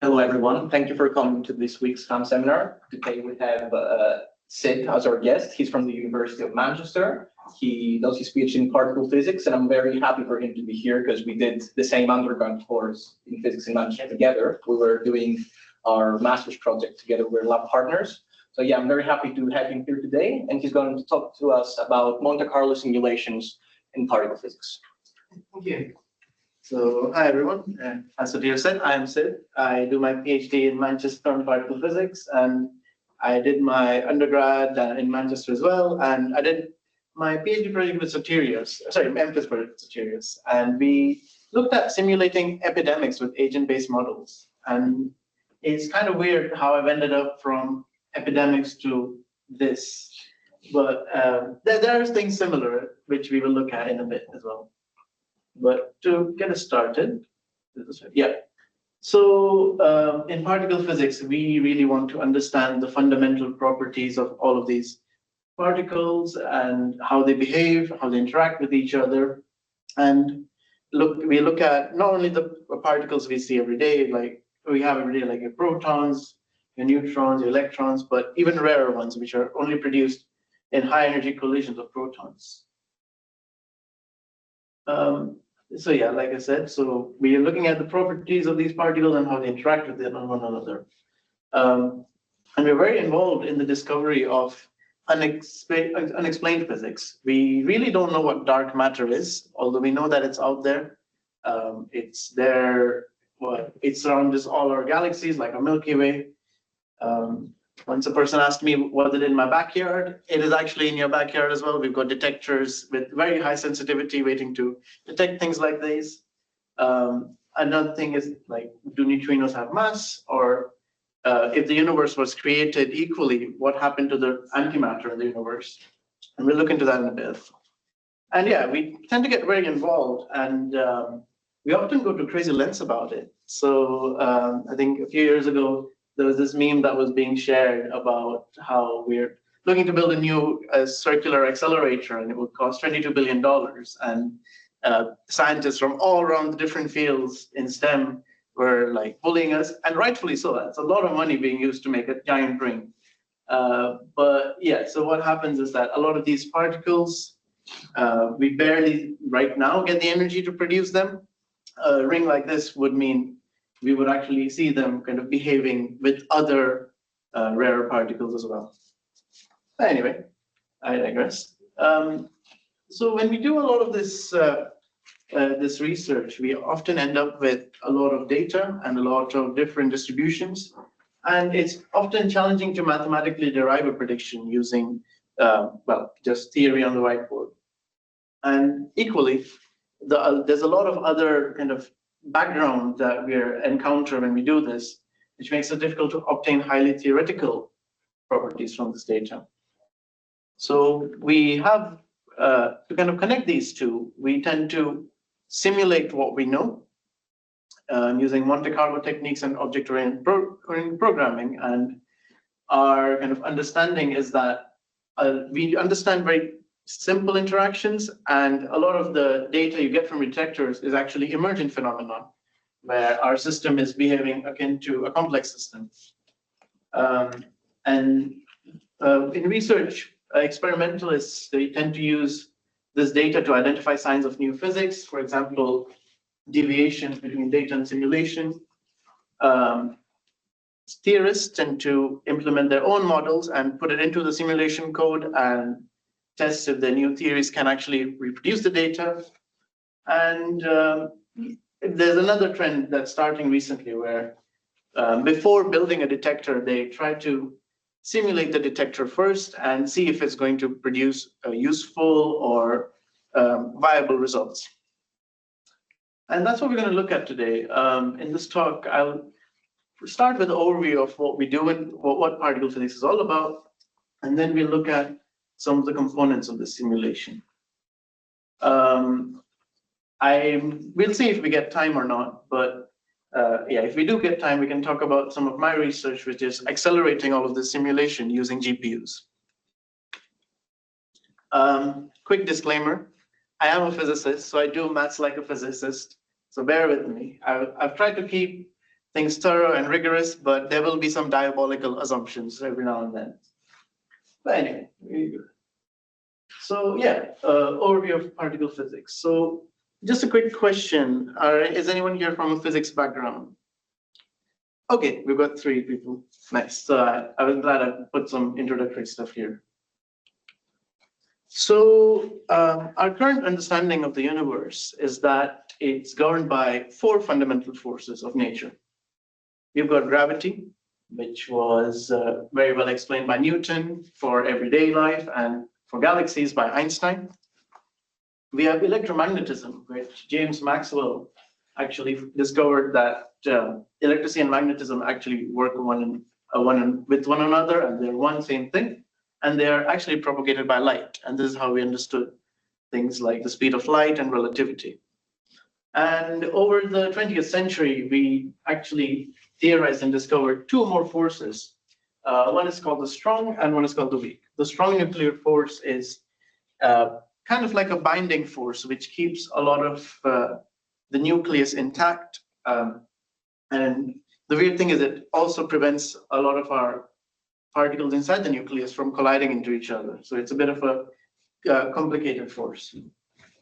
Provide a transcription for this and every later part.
Hello, everyone. Thank you for coming to this week's SPAAM seminar. Today we have Sid as our guest. He's from the University of Manchester. He does his PhD in particle physics, and I'm very happy for him to be here because we did the same undergrad course in physics in Manchester together. We were doing our master's project together. We're lab partners. So yeah, I'm very happy to have him here today, and he's going to talk to us about Monte Carlo simulations in particle physics. Thank you. So, hi everyone. As Siddharth said, I am Sid. I do my PhD in Manchester in particle physics, and I did my undergrad in Manchester as well. And I did my PhD project with Soterios, sorry, MPhil project with Soterios. And we looked at simulating epidemics with agent-based models. And it's kind of weird how I've ended up from epidemics to this. But there are things similar, which we will look at in a bit as well. But to get us started, yeah. So in particle physics, we really want to understand the fundamental properties of all of these particles and how they behave, how they interact with each other. And we look at not only the particles we see every day, like we have every day, like your protons, your neutrons, your electrons, but even rarer ones, which are only produced in high energy collisions of protons. So yeah, like I said, so we are looking at the properties of these particles and how they interact with one another. And we're very involved in the discovery of unexplained physics. We really don't know what dark matter is, although we know that it's out there. It's there, it surrounds all our galaxies, like our Milky Way. Once a person asked me, was it in my backyard? It is actually in your backyard as well. We've got detectors with very high sensitivity waiting to detect things like these. Another thing is, like, do neutrinos have mass? Or if the universe was created equally, what happened to the antimatter in the universe? And we'll look into that in a bit. And yeah, we tend to get very involved, and we often go to crazy lengths about it. So I think a few years ago, there was this meme that was being shared about how we're looking to build a new circular accelerator, and it would cost $22 billion. And scientists from all around the different fields in STEM were like bullying us, and rightfully so. That's a lot of money being used to make a giant ring. But yeah, so what happens is that a lot of these particles, we barely right now get the energy to produce them. A ring like this would mean we would actually see them kind of behaving with other rarer particles as well. But anyway, I digress. So when we do a lot of this this research, we often end up with a lot of data and a lot of different distributions, and it's often challenging to mathematically derive a prediction using well, just theory on the whiteboard. And equally, there's a lot of other kind of background that we encounter when we do this, which makes it difficult to obtain highly theoretical properties from this data. So we have, to kind of connect these two, we tend to simulate what we know using Monte Carlo techniques and object-oriented programming. And our kind of understanding is that we understand very simple interactions, and a lot of the data you get from detectors is actually emergent phenomenon, where our system is behaving akin to a complex system. In research, experimentalists, they tend to use this data to identify signs of new physics, for example, deviations between data and simulation. Theorists tend to implement their own models and put it into the simulation code and test if the new theories can actually reproduce the data. And there's another trend that's starting recently where before building a detector, they try to simulate the detector first and see if it's going to produce useful or viable results. And that's what we're going to look at today. In this talk, I'll start with an overview of what we do and what particle physics is all about, and then we'll look at some of the components of the simulation. We'll see if we get time or not, but yeah, if we do get time, we can talk about some of my research, which is accelerating all of the simulation using GPUs. Quick disclaimer, I am a physicist, so I do maths like a physicist, so bear with me. I've tried to keep things thorough and rigorous, but there will be some diabolical assumptions every now and then. But anyway, very good. So yeah, overview of particle physics. So just a quick question. Is anyone here from a physics background? Okay, we've got 3 people. Nice. So I was glad I put some introductory stuff here. So our current understanding of the universe is that it's governed by 4 fundamental forces of nature. We've got gravity, which was very well explained by Newton for everyday life and for galaxies by Einstein. We have electromagnetism, which James Maxwell actually discovered that electricity and magnetism actually work with one another, and they're one same thing, and they are actually propagated by light. And this is how we understood things like the speed of light and relativity. And over the 20th century, we actually theorized and discovered 2 more forces. One is called the strong and one is called the weak. The strong nuclear force is kind of like a binding force, which keeps a lot of the nucleus intact. And the weird thing is it also prevents a lot of our particles inside the nucleus from colliding into each other. So it's a bit of a complicated force.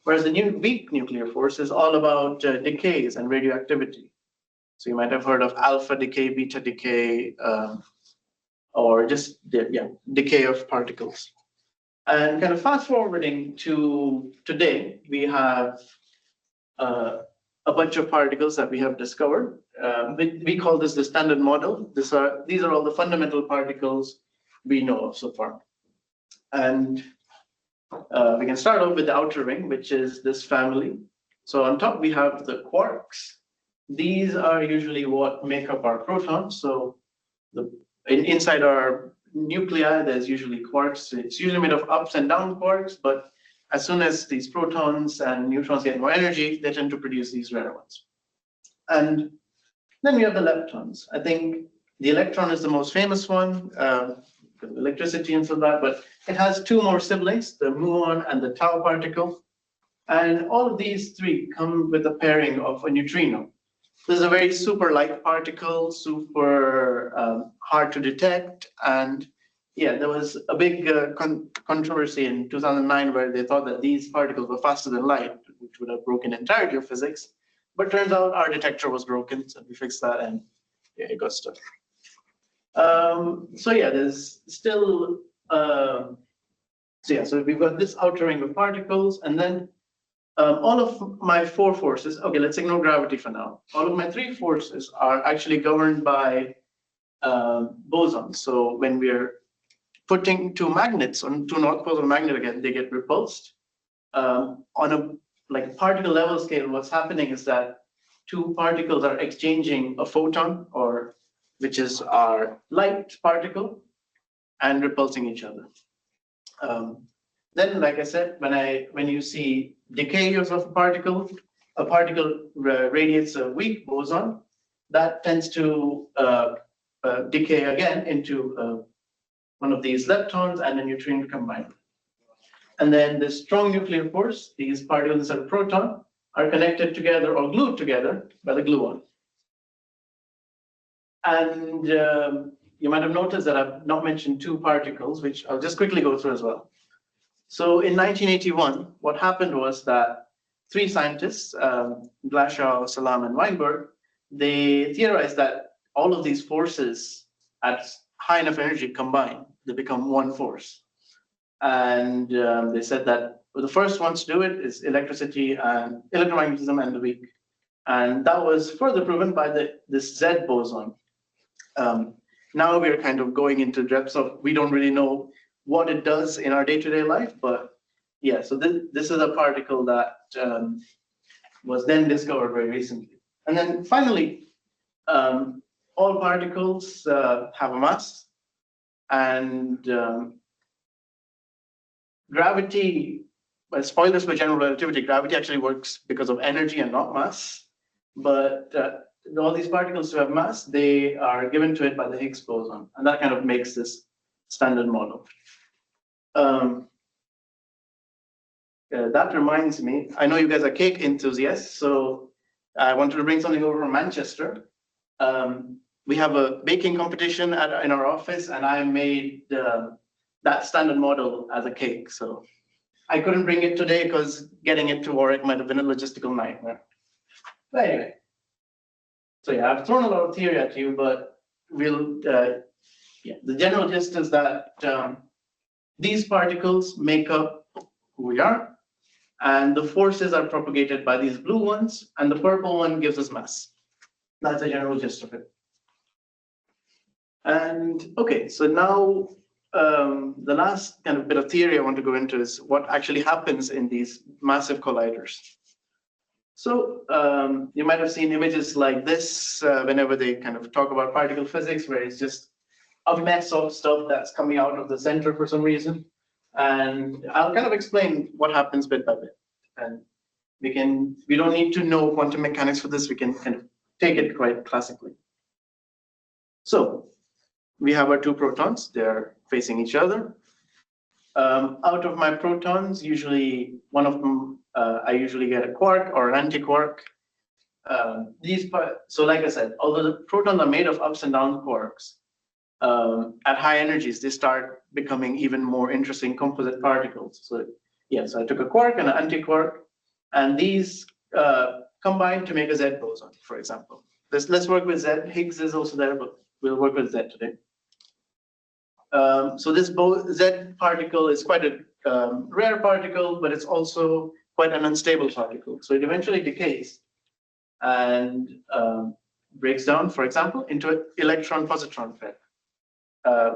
Whereas the weak nuclear force is all about decays and radioactivity. So you might have heard of alpha decay, beta decay, or just decay of particles. And kind of fast forwarding to today, we have a bunch of particles that we have discovered. We call this the standard model. These are all the fundamental particles we know of so far. And we can start off with the outer ring, which is this family. So on top, we have the quarks. These are usually what make up our protons. So inside our nuclei, there's usually quarks. It's usually made of ups and down quarks, but as soon as these protons and neutrons get more energy, they tend to produce these rare ones. And then we have the leptons. I think the electron is the most famous one, electricity and so that, but it has 2 more siblings, the muon and the tau particle. And all of these 3 come with a pairing of a neutrino. This is a very super light particle, super hard to detect. And yeah, there was a big controversy in 2009 where they thought that these particles were faster than light, which would have broken the entirety of physics. But turns out our detector was broken, so we fixed that and yeah, it got stuck. So yeah, there's still, so we've got this outer ring of particles, and then all of my 4 forces, okay, let's ignore gravity for now. All of my 3 forces are actually governed by bosons. So when we're putting 2 magnets on 2 north poles of a magnet again, they get repulsed. On a particle level scale, what's happening is that 2 particles are exchanging a photon, or which is our light particle, and repulsing each other. Then, like I said, when you see decay of a particle radiates a weak boson, that tends to decay again into one of these leptons and a neutrino combined. And then the strong nuclear force, these particles instead of proton, are connected together or glued together by the gluon. And you might have noticed that I've not mentioned 2 particles, which I'll just quickly go through as well. So in 1981, what happened was that 3 scientists, Glashow, Salam, and Weinberg, they theorized that all of these forces at high enough energy combine, they become one force. And they said that the first ones to do it is electricity and electromagnetism and the weak. And that was further proven by this Z boson. Now we're kind of going into depths of, we don't really know what it does in our day-to-day life, but yeah, so this is a particle that was then discovered very recently. And then finally, all particles have a mass, and gravity, well, spoilers for general relativity, gravity actually works because of energy and not mass. But all these particles who have mass, they are given to it by the Higgs boson, and that kind of makes this standard model. That reminds me, I know you guys are cake enthusiasts, so I wanted to bring something over from Manchester. we have a baking competition in our office, and I made that standard model as a cake. So I couldn't bring it today because getting it to Warwick might have been a logistical nightmare. But anyway, so yeah, I've thrown a lot of theory at you, but the general gist is that these particles make up who we are, and the forces are propagated by these blue ones, and the purple one gives us mass. That's the general gist of it. And okay, so now the last kind of bit of theory I want to go into is what actually happens in these massive colliders. So you might have seen images like this whenever they kind of talk about particle physics, where it's just a mess of stuff that's coming out of the center for some reason. And I'll kind of explain what happens bit by bit. And we don't need to know quantum mechanics for this. We can kind of take it quite classically. So we have our two protons. They're facing each other. Out of my protons, usually one of them, I usually get a quark or an antiquark. So like I said, although the protons are made of ups and down quarks, at high energies, they start becoming even more interesting composite particles. So yeah, so I took a quark and an antiquark, and these combine to make a Z boson, for example. Let's work with Z. Higgs is also there, but we'll work with Z today. So this Z particle is quite a rare particle, but it's also quite an unstable particle. So it eventually decays and breaks down, for example, into an electron-positron pair.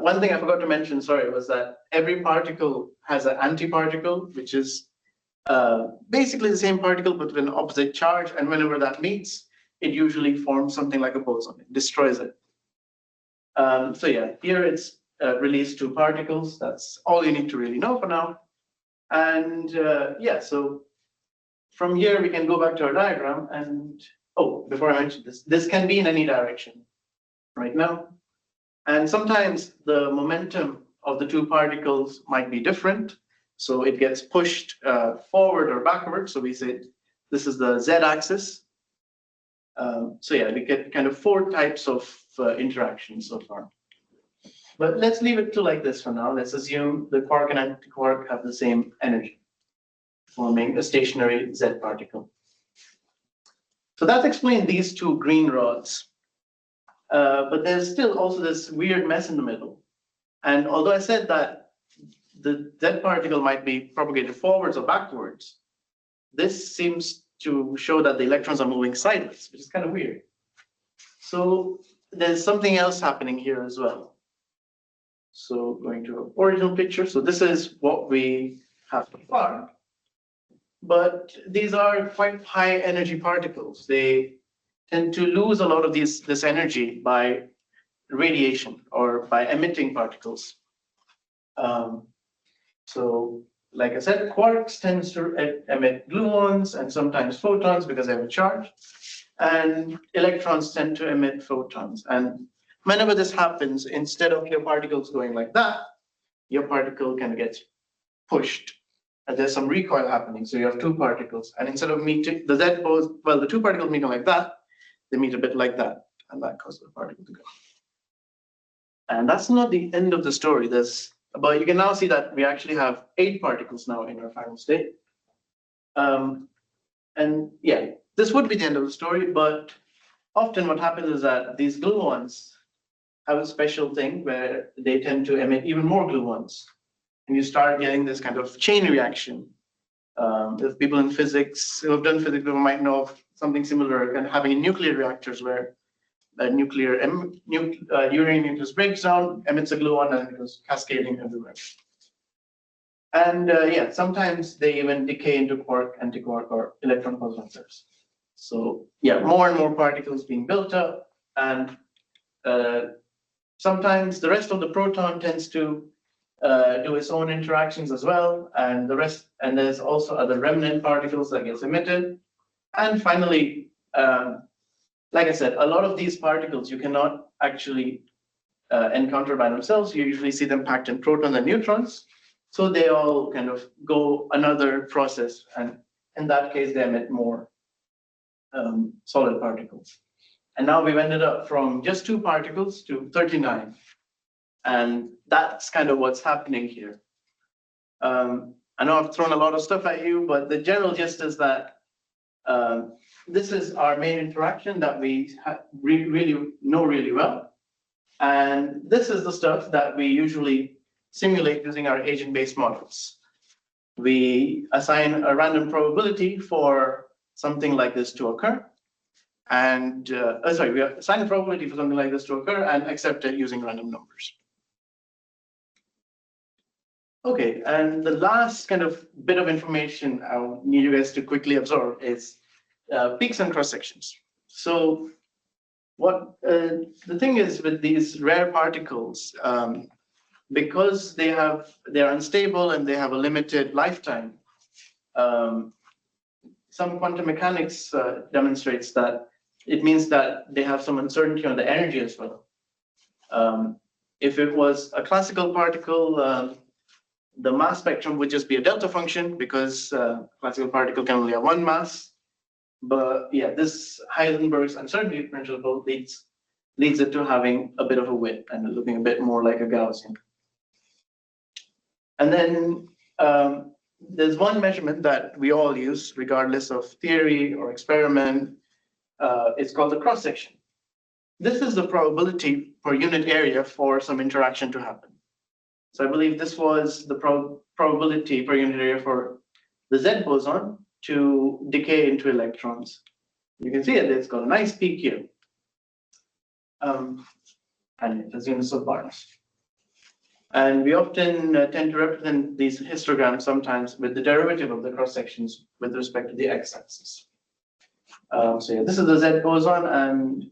One thing I forgot to mention, sorry, was that every particle has an antiparticle, which is basically the same particle, but with an opposite charge. And whenever that meets, it usually forms something like a boson. It destroys it. So yeah, here it's released two particles. That's all you need to really know for now. And yeah, so from here, we can go back to our diagram. And oh, before I mention this, this can be in any direction right now. And sometimes the momentum of the two particles might be different. So it gets pushed forward or backward. So we say this is the Z-axis. So yeah, we get kind of 4 types of interactions so far. But let's leave it to like this for now. Let's assume the quark and antiquark have the same energy, forming a stationary Z particle. So that's explained these two green rods. But there's still also this weird mess in the middle. And although I said that the Z particle might be propagated forwards or backwards, this seems to show that the electrons are moving sideways, which is kind of weird. So there's something else happening here as well. So going to our original picture. So this is what we have so far. But these are quite high energy particles. They tend to lose a lot of this energy by radiation or by emitting particles. So like I said, quarks tends to emit gluons and sometimes photons because they have a charge. And electrons tend to emit photons. And whenever this happens, instead of your particles going like that, your particle kind of gets pushed. And there's some recoil happening. So you have two particles. And instead of meeting, the two particles meeting like that, they meet a bit like that. And that causes the particle to go. And that's not the end of the story. But you can now see that we actually have 8 particles now in our final state. And yeah, this would be the end of the story. But often what happens is that these gluons have a special thing where they tend to emit even more gluons. And you start getting this kind of chain reaction. If people in physics who have done physics before might know of something similar, kind of having in nuclear reactors where a uranium nucleus breaks down, emits a gluon, and it goes cascading everywhere. And yeah, sometimes they even decay into quark, antiquark, or electron-positron pairs. So yeah, more and more particles being built up, and sometimes the rest of the proton tends to do its own interactions as well, and there's also other remnant particles that gets emitted. And finally, like I said, a lot of these particles you cannot actually encounter by themselves. You usually see them packed in protons and neutrons. So they all kind of go another process, and in that case, they emit more solid particles. And now we've ended up from just 2 particles to 39. And that's kind of what's happening here. I know I've thrown a lot of stuff at you, but the general gist is that this is our main interaction that we really know really well. And this is the stuff that we usually simulate using our agent-based models. We assign a random probability for something like this to occur. And, we assign a probability for something like this to occur and accept it using random numbers. Okay, and the last kind of bit of information I need you guys to quickly absorb is peaks and cross sections. So what the thing is with these rare particles, because they're unstable and they have a limited lifetime, some quantum mechanics demonstrates that it means that they have some uncertainty on the energy as well. If it was a classical particle, the mass spectrum would just be a delta function because classical particle can only have 1 mass. But yeah, this Heisenberg's uncertainty principle leads it to having a bit of a width and looking a bit more like a Gaussian. And then there's one measurement that we all use, regardless of theory or experiment. It's called the cross section. This is the probability per unit area for some interaction to happen. So I believe this was the probability per unit area for the Z boson to decay into electrons. You can see it, it's got a nice peak here. And it's units of bars. And we often tend to represent these histograms sometimes with the derivative of the cross sections with respect to the x-axis. So yeah, this is the Z boson, and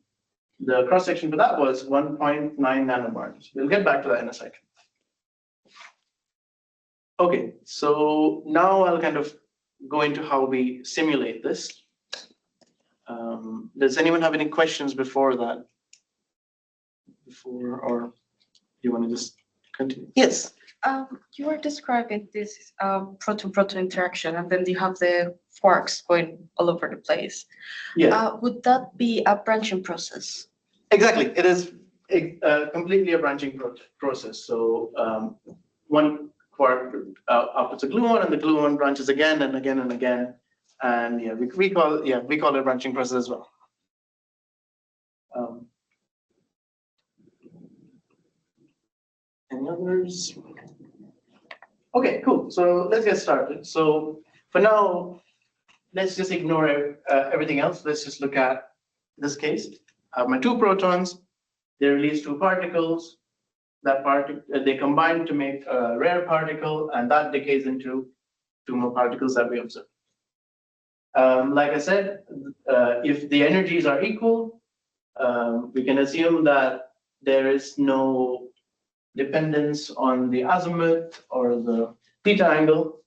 the cross section for that was 1.9 nanobars. We'll get back to that in a second. Okay, so now I'll kind of go into how we simulate this. Does anyone have any questions before that? Or do you want to just continue? Yes. You were describing this proton-proton interaction, and then you have the quarks going all over the place. Yeah. Would that be a branching process? Exactly. It is completely a branching process. So one quark outputs a gluon, and the gluon branches again and again and again. And yeah, we call it a branching process as well. Any others? Okay, cool. So let's get started. So for now, let's just ignore everything else. Let's just look at this case. I have my 2 protons. They release 2 particles. They combine to make a rare particle, and that decays into 2 more particles that we observe. Like I said, if the energies are equal, we can assume that there is no dependence on the azimuth or the theta angle.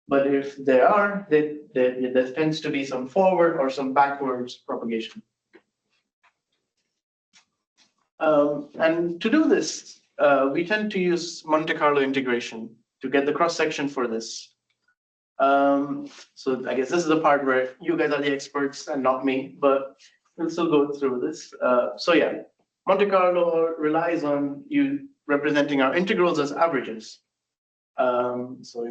But if there are, there tends to be some forward or some backwards propagation. And to do this, we tend to use Monte Carlo integration to get the cross section for this. So I guess this is the part where you guys are the experts and not me, but we'll still go through this. So yeah, Monte Carlo relies on you representing our integrals as averages. So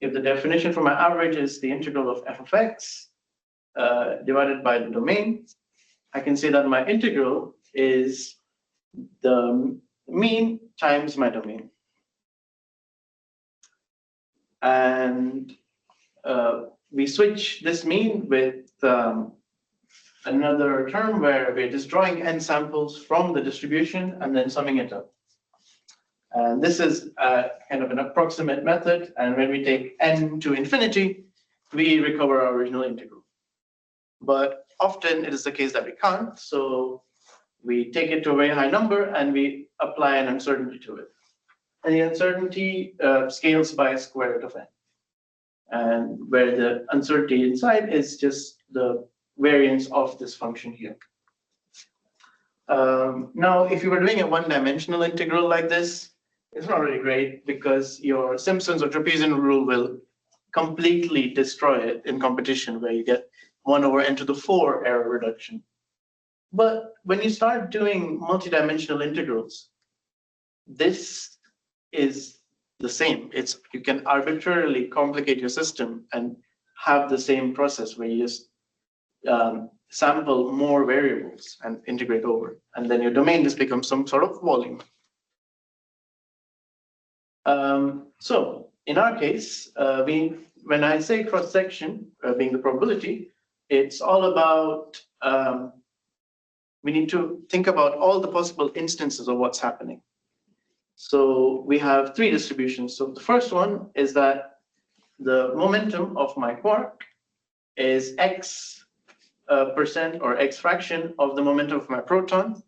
if the definition for my average is the integral of f of x divided by the domain, I can say that my integral is the mean times my domain. And we switch this mean with another term where we're just drawing n samples from the distribution and then summing it up. And this is kind of an approximate method. And when we take n to infinity, we recover our original integral. But often it is the case that we can't. So we take it to a very high number and we apply an uncertainty to it. And the uncertainty scales by square root of n. And where the uncertainty inside is just the variance of this function here. Now, if you were doing a one-dimensional integral like this, it's not really great because your Simpson's or trapezium rule will completely destroy it in competition, where you get 1 over n to the 4 error reduction. But when you start doing multidimensional integrals, this is the same. You can arbitrarily complicate your system and have the same process where you just sample more variables and integrate over, and then your domain just becomes some sort of volume. So in our case, when I say cross-section, being the probability, it's all about, we need to think about all the possible instances of what's happening. So we have three distributions. So the first one is that the momentum of my quark is x percent or x fraction of the momentum of my proton.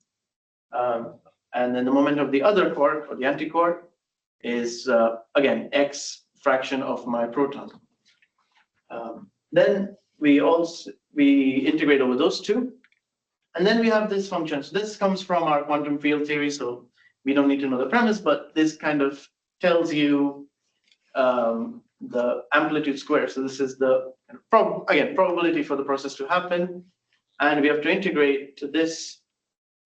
And then the momentum of the other quark or the antiquark is, again, x fraction of my proton. Then we integrate over those two. And then we have this function. So this comes from our quantum field theory. So we don't need to know the premise, but this kind of tells you the amplitude square. So this is the, again, probability for the process to happen. And we have to integrate this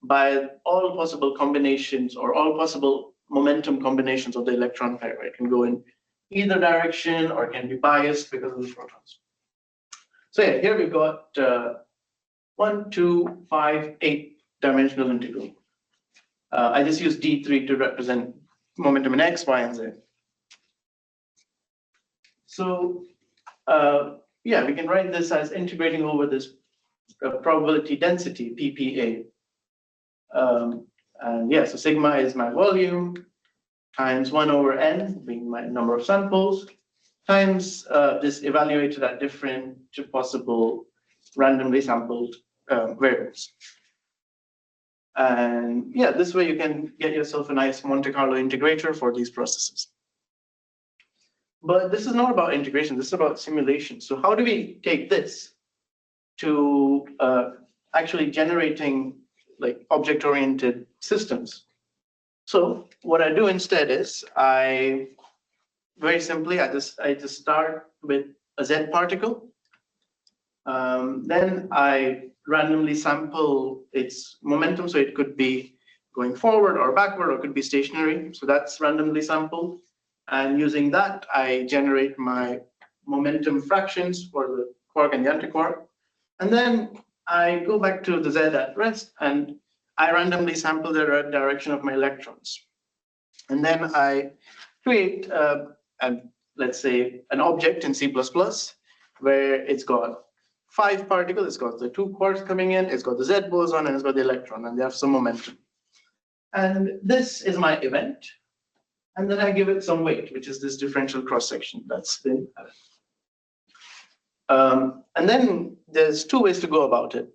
by all possible combinations or all possible momentum combinations of the electron pair. It can go in either direction or it can be biased because of the protons. So yeah, here we've got 1, 2, 5, 8 dimensional integral. I just use D3 to represent momentum in X, Y, and Z. So yeah, we can write this as integrating over this probability density, PPA. And yeah, so sigma is my volume times 1 over n, being my number of samples, times this evaluated at different possible randomly sampled variables. And yeah, this way you can get yourself a nice Monte Carlo integrator for these processes. But this is not about integration, this is about simulation. So how do we take this to actually generating like object-oriented systems? So what I do instead is very simply, I just start with a Z particle. Then I randomly sample its momentum. So it could be going forward or backward, or it could be stationary. So that's randomly sampled. And using that, I generate my momentum fractions for the quark and the antiquark. And then I go back to the Z at rest, and I randomly sample the direction of my electrons. And then I create, let's say, an object in C++ where it's got 5 particles, it's got the 2 quarks coming in, it's got the Z boson, and it's got the electron, and they have some momentum. And this is my event. And then I give it some weight, which is this differential cross-section that's been added. And then there's 2 ways to go about it.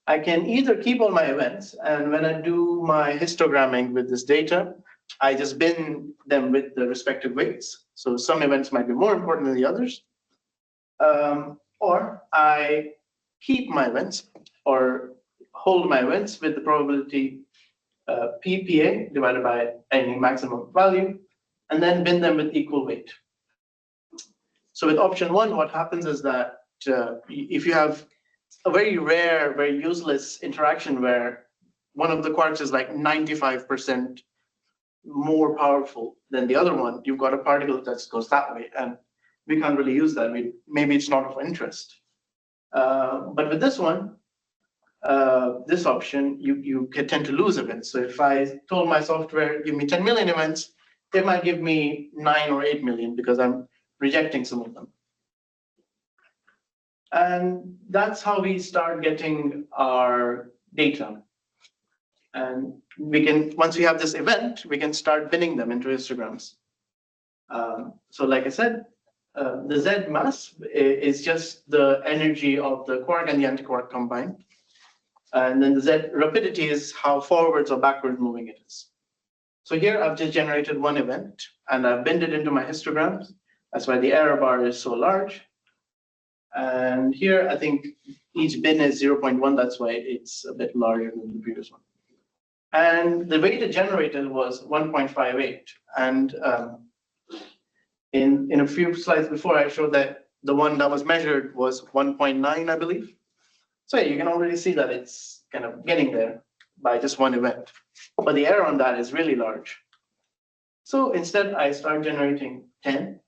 I can either keep all my events, and when I do my histogramming with this data, I just bin them with the respective weights. So some events might be more important than the others. Or I keep my events or hold my events with the probability PPA divided by any maximum value, and then bin them with equal weight. So with option 1, what happens is that if you have a very rare, very useless interaction where one of the quarks is like 95% more powerful than the other one, you've got a particle that goes that way, and we can't really use that. Maybe it's not of interest. But with this one, this option, you tend to lose events. So if I told my software, give me 10 million events, it might give me 9 or 8 million because I'm rejecting some of them. And that's how we start getting our data. And we can, once we have this event, we can start binning them into histograms. So like I said, the Z mass is just the energy of the quark and the antiquark combined. And then the Z rapidity is how forwards or backwards moving it is. So here I've just generated one event and I've binned it into my histograms. That's why the error bar is so large. And here I think each bin is 0.1. That's why it's a bit larger than the previous one. And the weight it generated was 1.58. And in a few slides before, I showed that the one that was measured was 1.9, I believe. So yeah, you can already see that it's kind of getting there by just one event. But the error on that is really large. So instead, I start generating 10.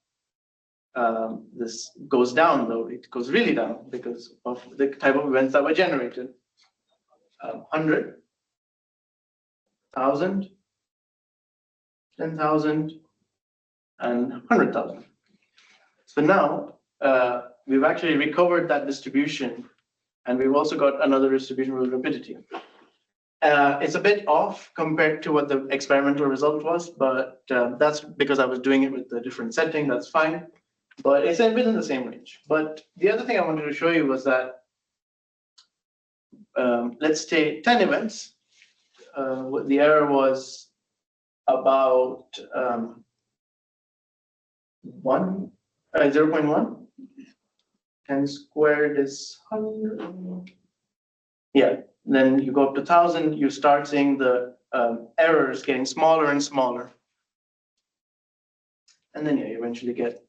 This goes down, though. It goes really down because of the type of events that were generated. 100, 1,000, 10,000, and 100,000. So now we've actually recovered that distribution, and we've also got another distribution with rapidity. It's a bit off compared to what the experimental result was, but that's because I was doing it with a different setting. That's fine, but it's within the same range. But the other thing I wanted to show you was that let's take 10 events. The error was about 0.1. 10 squared is 100. Yeah, then you go up to 1,000, you start seeing the errors getting smaller and smaller. And then, yeah, you eventually get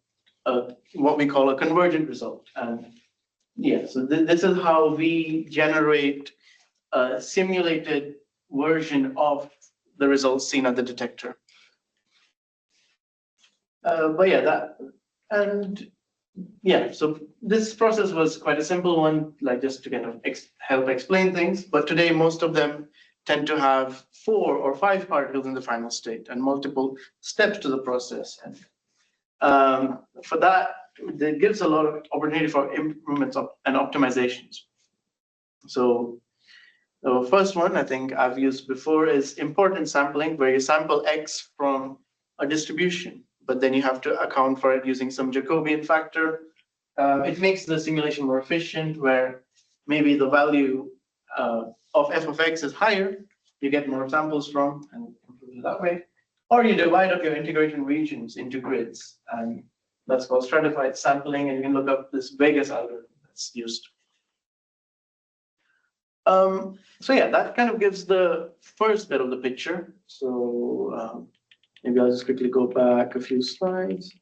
what we call a convergent result. And yeah, so this is how we generate a simulated version of the results seen at the detector. But yeah, so this process was quite a simple one, like just to kind of help explain things. But today, most of them tend to have 4 or 5 particles in the final state and multiple steps to the process. And for that, it gives a lot of opportunity for improvements and optimizations. So the first one I think I've used before is importance sampling, where you sample X from a distribution, but then you have to account for it using some Jacobian factor. It makes the simulation more efficient, where maybe the value of f of x is higher, you get more samples from, and improve it that way. Or you divide up your integration regions into grids, and that's called stratified sampling, and you can look up this Vegas algorithm that's used. So yeah, that kind of gives the first bit of the picture. So maybe I'll just quickly go back a few slides.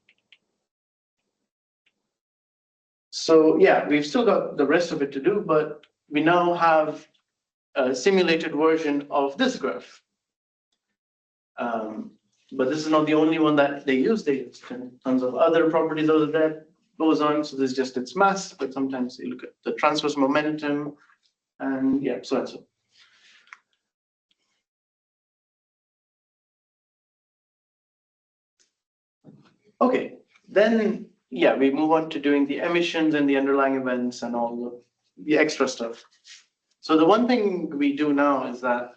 So yeah, we've still got the rest of it to do, but we now have a simulated version of this graph. But this is not the only one that they use. They use tons of other properties of that goes on. So this is just its mass, but sometimes you look at the transverse momentum, and yeah, so and so. Okay, then yeah, we move on to doing the emissions and the underlying events and all the extra stuff. So the one thing we do now is that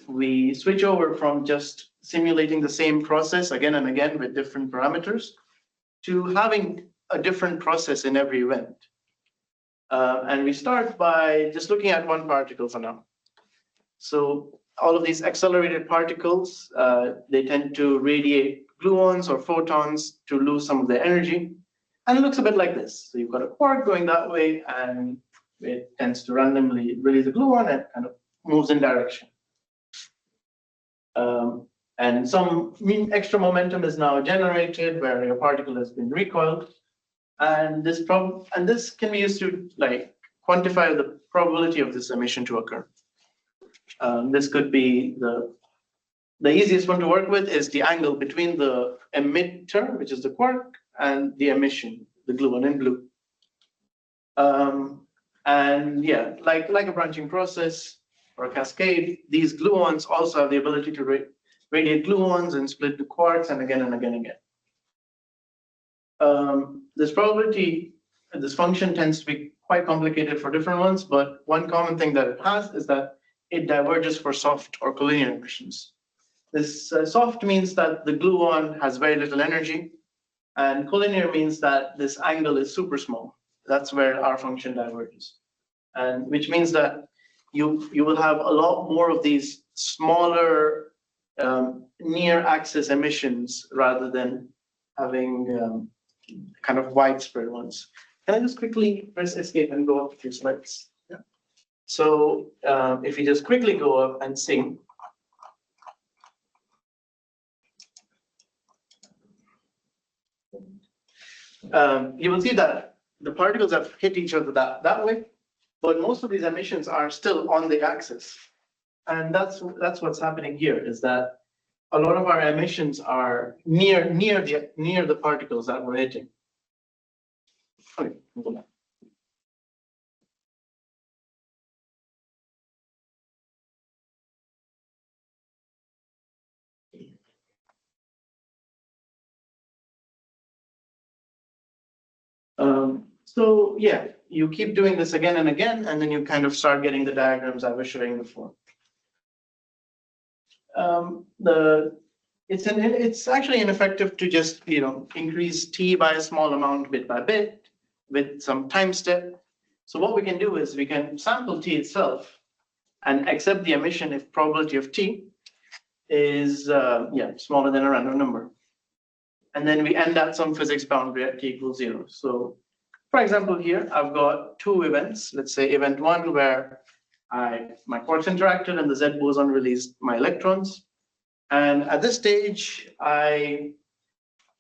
we switch over from just simulating the same process again and again with different parameters to having a different process in every event. And we start by just looking at one particle for now. So all of these accelerated particles, they tend to radiate gluons or photons to lose some of their energy. And it looks a bit like this. So you've got a quark going that way, and it tends to randomly release a gluon and kind of moves in direction. And some extra momentum is now generated where your particle has been recoiled. And this can be used to like quantify the probability of this emission to occur. This could be the easiest one to work with is the angle between the emitter, which is the quark, and the emission, the gluon in blue. And yeah, like a branching process or a cascade, these gluons also have the ability to radiate gluons and split the quarks, and again and again and again. This probability, this function tends to be quite complicated for different ones, but one common thing that it has is that it diverges for soft or collinear emissions. This soft means that the gluon has very little energy, and collinear means that this angle is super small. That's where our function diverges, and which means that you will have a lot more of these smaller near axis emissions rather than having kind of widespread ones. Can I just quickly press escape and go up a few slides? Yeah. So if you just quickly go up and sing. You will see that the particles have hit each other that way, but most of these emissions are still on the axis. And that's what's happening here, is that a lot of our emissions are near the particles that we're hitting. Okay, go back. So yeah, you keep doing this again and again, and then you kind of start getting the diagrams I was showing before. It's actually ineffective to just increase t by a small amount bit by bit with some time step. So what we can do is we can sample t itself and accept the emission if probability of t is smaller than a random number. And then we end at some physics boundary at t equals 0. So for example, here I've got two events. Let's say event 1 where my quarks interacted and the Z boson released my electrons. And at this stage, I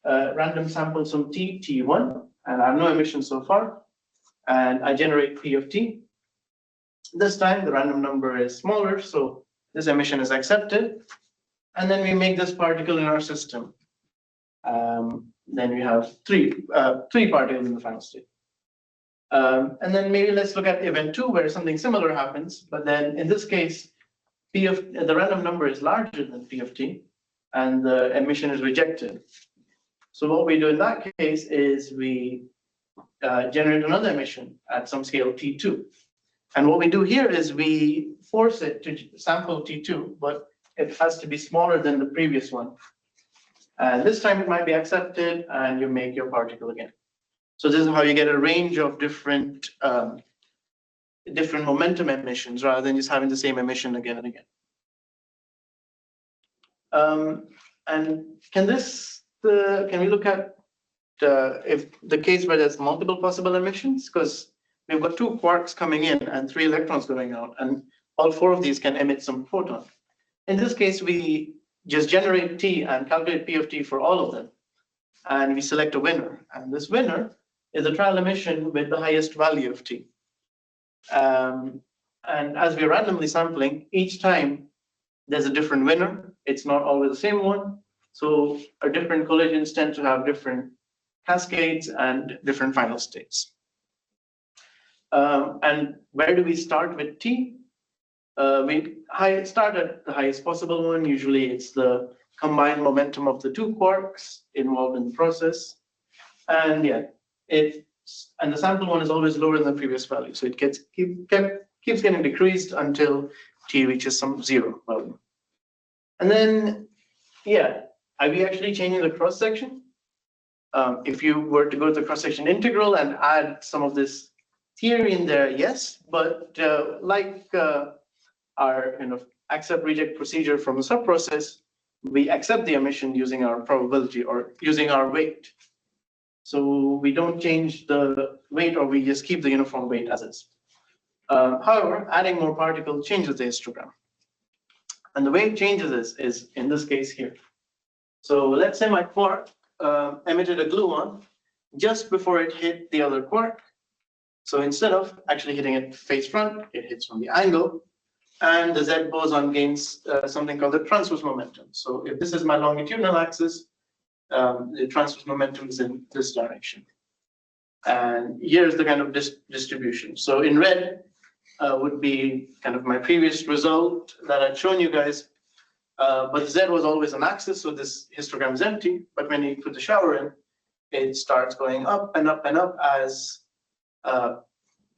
random sample some t1, and I have no emission so far. And I generate P of t. This time the random number is smaller, so this emission is accepted. And then we make this particle in our system. Then we have three particles in the final state. And then maybe let's look at event 2 where something similar happens, but then in this case, P of the random number is larger than P of t, and the emission is rejected. So what we do in that case is we generate another emission at some scale t2. And what we do here is we force it to sample t2, but it has to be smaller than the previous one. And this time it might be accepted, and you make your particle again. So this is how you get a range of different momentum emissions rather than just having the same emission again and again. And can we look at if the case where there's multiple possible emissions? Because we've got 2 quarks coming in and 3 electrons going out, and all 4 of these can emit some photon. In this case, we just generate T and calculate P of T for all of them. And we select a winner. And this winner is a trial emission with the highest value of T. And as we're randomly sampling, each time there's a different winner. It's not always the same one. So our different collisions tend to have different cascades and different final states. And where do we start with T? We start at the highest possible one. Usually it's the combined momentum of the 2 quarks involved in the process. And and the sample one is always lower than the previous value. So it keeps getting decreased until T reaches some 0 value. And then, are we actually changing the cross section? If you were to go to the cross section integral and add some of this theory in there, yes, but like our accept reject procedure from the subprocess, we accept the emission using our probability or using our weight. So we don't change the weight, or we just keep the uniform weight as is. However, adding more particles changes the histogram. And the way it changes is in this case here. So let's say my quark emitted a gluon just before it hit the other quark. So instead of actually hitting it face front, it hits from the angle. And the Z boson gains something called the transverse momentum. So if this is my longitudinal axis, the transverse momentum is in this direction. And here's the kind of distribution. So in red would be kind of my previous result that I'd shown you guys. But the Z was always an axis, so this histogram is empty. But when you put the shower in, it starts going up and up and up as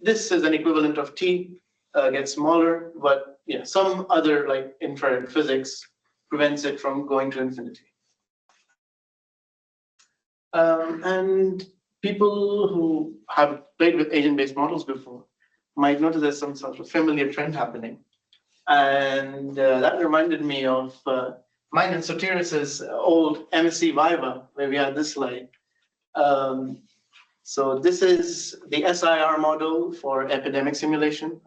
this is an equivalent of T gets smaller, but some other like infrared physics prevents it from going to infinity. And people who have played with agent-based models before might notice there's some sort of familiar trend happening. And that reminded me of mine and Sotiris's old MSc Viva, where we had this slide. So this is the SIR model for epidemic simulation.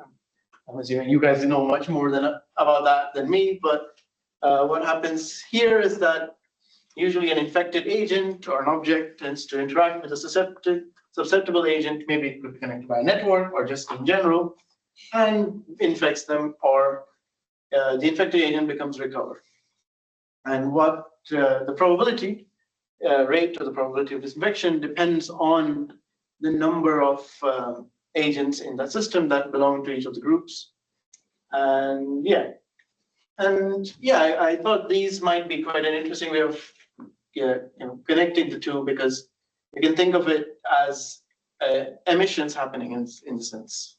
I'm assuming you guys know much more about that than me, but what happens here is that usually an infected agent or an object tends to interact with a susceptible agent. Maybe it could be connected by a network or just in general. and infects them, or the infected agent becomes recovered. And what the probability rate or the probability of disinfection depends on the number of agents in that system that belong to each of the groups. And I thought these might be quite an interesting way of connecting the two, because you can think of it as emissions happening in the sense.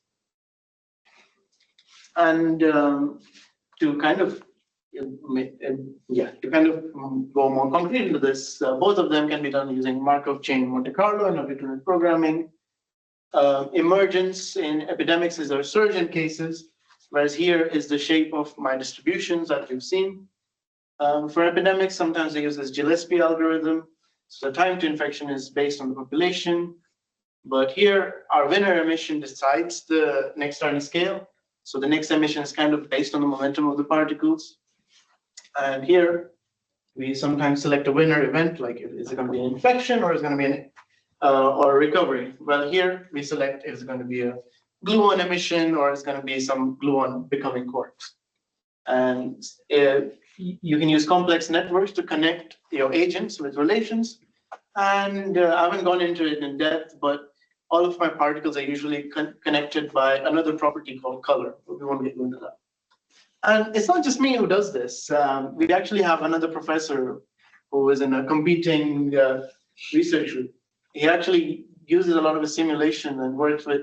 And to kind of go more concrete into this, both of them can be done using Markov chain Monte Carlo and object-oriented programming. Emergence in epidemics is our surge in cases, whereas here is the shape of my distributions that you've seen. For epidemics, sometimes they use this Gillespie algorithm. So the time to infection is based on the population. But here, our winner emission decides the next starting scale. So the next emission is kind of based on the momentum of the particles. And here, we sometimes select a winner event, like is it going to be an infection or is it going to be an or recovery? Well, here we select is it going to be a gluon emission or is it going to be some gluon becoming quarks. And you can use complex networks to connect your agents with relations. And I haven't gone into it in depth, but all of my particles are usually connected by another property called color, but we won't get into that. And it's not just me who does this. We actually have another professor who is in a competing research group. He actually uses a lot of a simulation and works with,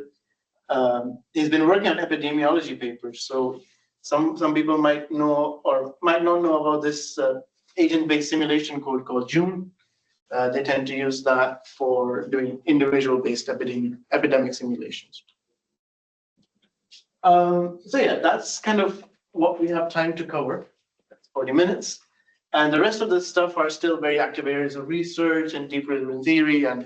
he's been working on epidemiology papers. So some people might know or might not know about this agent-based simulation code called June. They tend to use that for doing individual-based epidemic simulations. So yeah, that's kind of what we have time to cover. That's 40 minutes. And the rest of the stuff are still very active areas of research and deep rhythm theory, and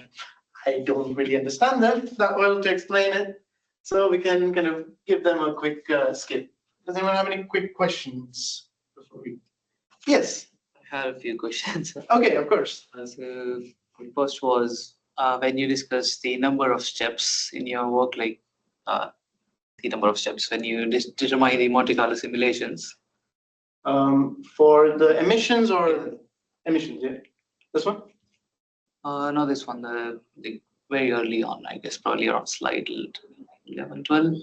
I don't really understand them that well to explain it. So we can kind of give them a quick skip. Does anyone have any quick questions before we? Yes. I have a few questions. Okay, of course. So first was when you discussed the number of steps in your work, like the number of steps when you determine the Monte Carlo simulations. For the emissions or emissions, yeah. This one? No, this one, the very early on, I guess, probably around slide 11, 12.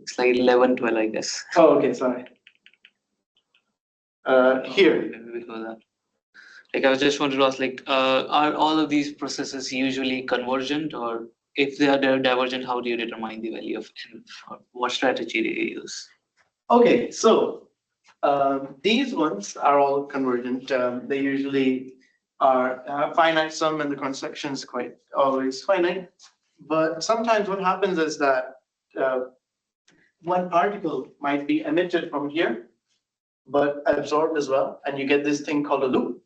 Slide 11, 12, I guess. Oh, okay, sorry. Here. Maybe before that. Like I was just wanted to ask, like, are all of these processes usually convergent, or if they are divergent, how do you determine the value of n? Or what strategy do you use? Okay, so these ones are all convergent. They usually are finite sum, and the cross-section is quite always finite. But sometimes what happens is that one particle might be emitted from here, but absorbed as well, and you get this thing called a loop.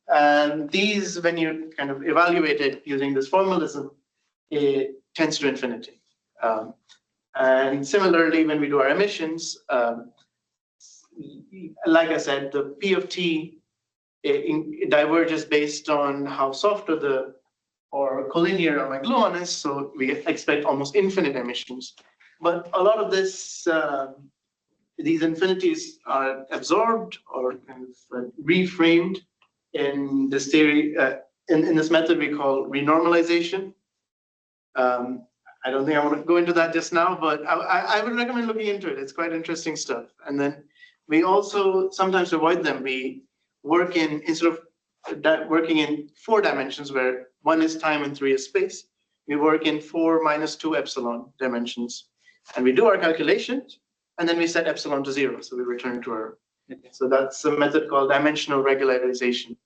And these, when you kind of evaluate it using this formalism, it tends to infinity. And similarly, when we do our emissions, like I said, the P of T it diverges based on how soft or collinear my gluon is, so we expect almost infinite emissions. But a lot of this, these infinities are absorbed or kind of reframed in this theory, in this method we call renormalization. I don't think I want to go into that just now, but I would recommend looking into it. It's quite interesting stuff. And then we also sometimes avoid them. We work instead of working in 4 dimensions, where 1 is time and 3 is space, we work in 4 - 2 epsilon dimensions. And we do our calculations, and then we set epsilon to 0. So we return to our, so that's a method called dimensional regularization.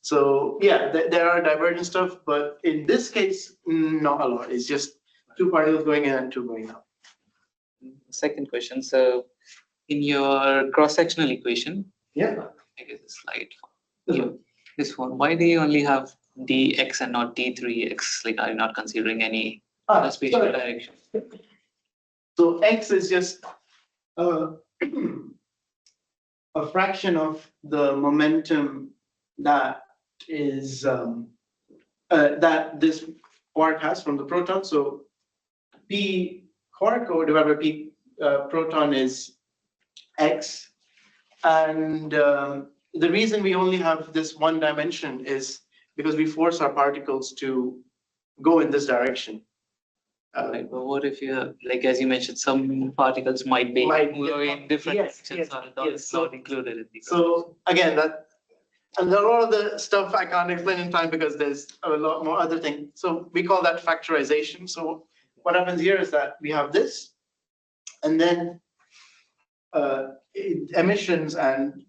So yeah, there are divergent stuff, but in this case, not a lot. It's just 2 particles going in and 2 going out. Second question. So in your cross-sectional equation, Yeah. I guess the slide. This one. Why do you only have dx and not d3x? Like, are you not considering any spatial sorry. direction? So x is just a fraction of the momentum that is that this quark has from the proton. So P quark divided by P proton is X. And the reason we only have this one dimension is because we force our particles to go in this direction. Right, but what if you have, like, as you mentioned, some particles might be moving in different directions, or that's not included in the. So again, and a lot of the stuff I can't explain in time because there's a lot more other things. So we call that factorization. So what happens here is that we have this, and then emissions and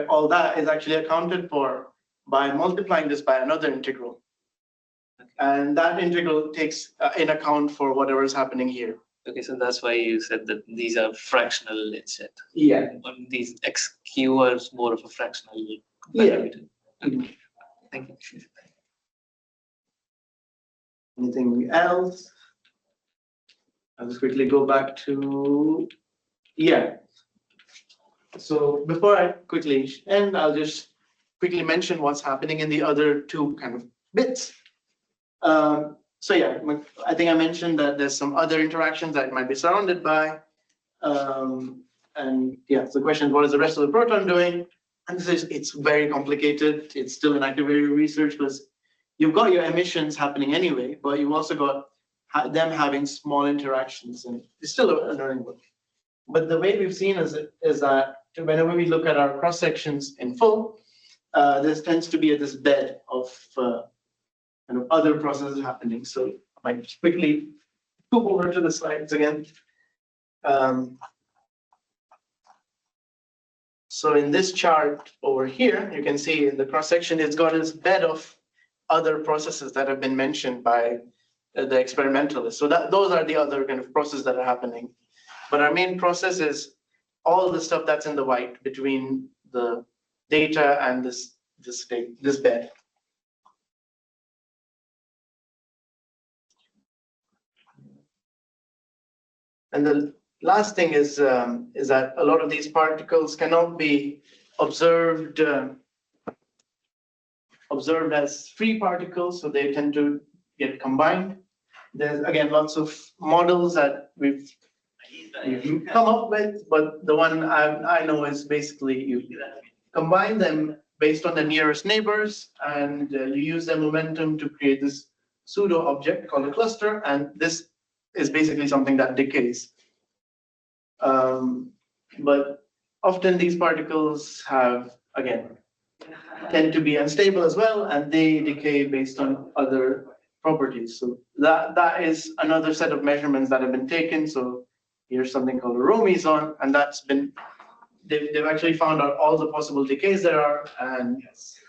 all that is actually accounted for by multiplying this by another integral. And that integral takes in account for whatever is happening here. Okay, so that's why you said that these are fractional instead. Yeah. These XQ are more of a fractional. Yeah. Okay. Thank you. Anything else? I'll just quickly go back to, yeah. So before I quickly end, I'll just quickly mention what's happening in the other two kind of bits. So yeah, I think I mentioned that there's some other interactions that it might be surrounded by. And yeah, so the question is, what is the rest of the proton doing? And it's very complicated. It's still an active area of research because you've got your emissions happening anyway, but you've also got them having small interactions, and it's still a learning work. But the way we've seen is that whenever we look at our cross sections in full, there tends to be this bed of kind of other processes happening. So I might just quickly move over to the slides again. So in this chart over here, you can see in the cross section, it's got this bed of other processes that have been mentioned by the experimentalists. So those are the other kind of processes that are happening. But our main process is all the stuff that's in the white between the data and this bed. And the last thing is that a lot of these particles cannot be observed as free particles, so they tend to get combined. There's again lots of models that we've come up with, but the one I know is basically you combine them based on the nearest neighbors, and you use their momentum to create this pseudo object called a cluster, and this is basically something that decays. But often these particles tend to be unstable as well, and they decay based on other properties. So that is another set of measurements that have been taken. So here's something called a row meson, and they've actually found out all the possible decays there are, and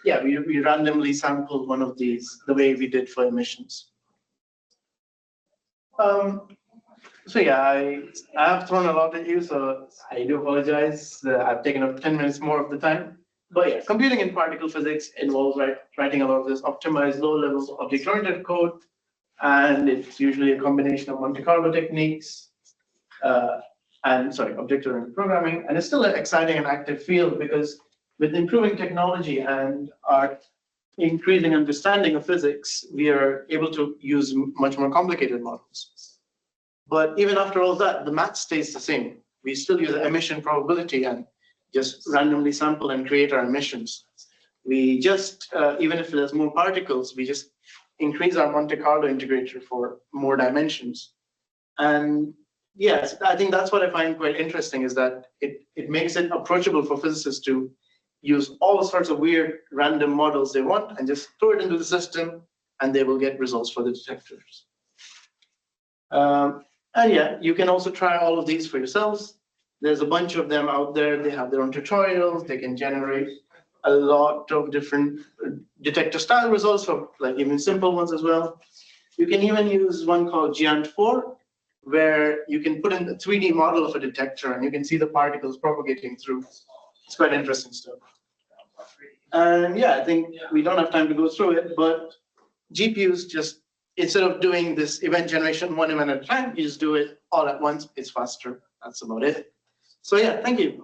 yeah, we randomly sampled one of these the way we did for emissions. So yeah, I have thrown a lot at you, so I do apologize. I've taken up 10 minutes more of the time. But yeah, computing in particle physics involves writing a lot of this optimized low-level object-oriented code, and it's usually a combination of Monte Carlo techniques object-oriented programming. And it's still an exciting and active field because with improving technology and our increasing understanding of physics, we are able to use much more complicated models. But even after all that, the math stays the same. We still use emission probability and just randomly sample and create our emissions. We just, even if there's more particles, we just increase our Monte Carlo integrator for more dimensions. And yes, I think that's what I find quite interesting, is that it makes it approachable for physicists to use all sorts of weird random models they want and just throw it into the system, and they will get results for the detectors. And yeah, you can also try all of these for yourselves. There's a bunch of them out there. They have their own tutorials. They can generate a lot of different detector style results for like even simple ones as well. You can even use one called GANT4, where you can put in a 3D model of a detector and you can see the particles propagating through. It's quite interesting stuff. And yeah, I think we don't have time to go through it, but GPUs just, instead of doing this event generation one event at a time, you just do it all at once. It's faster. That's about it. So yeah, thank you.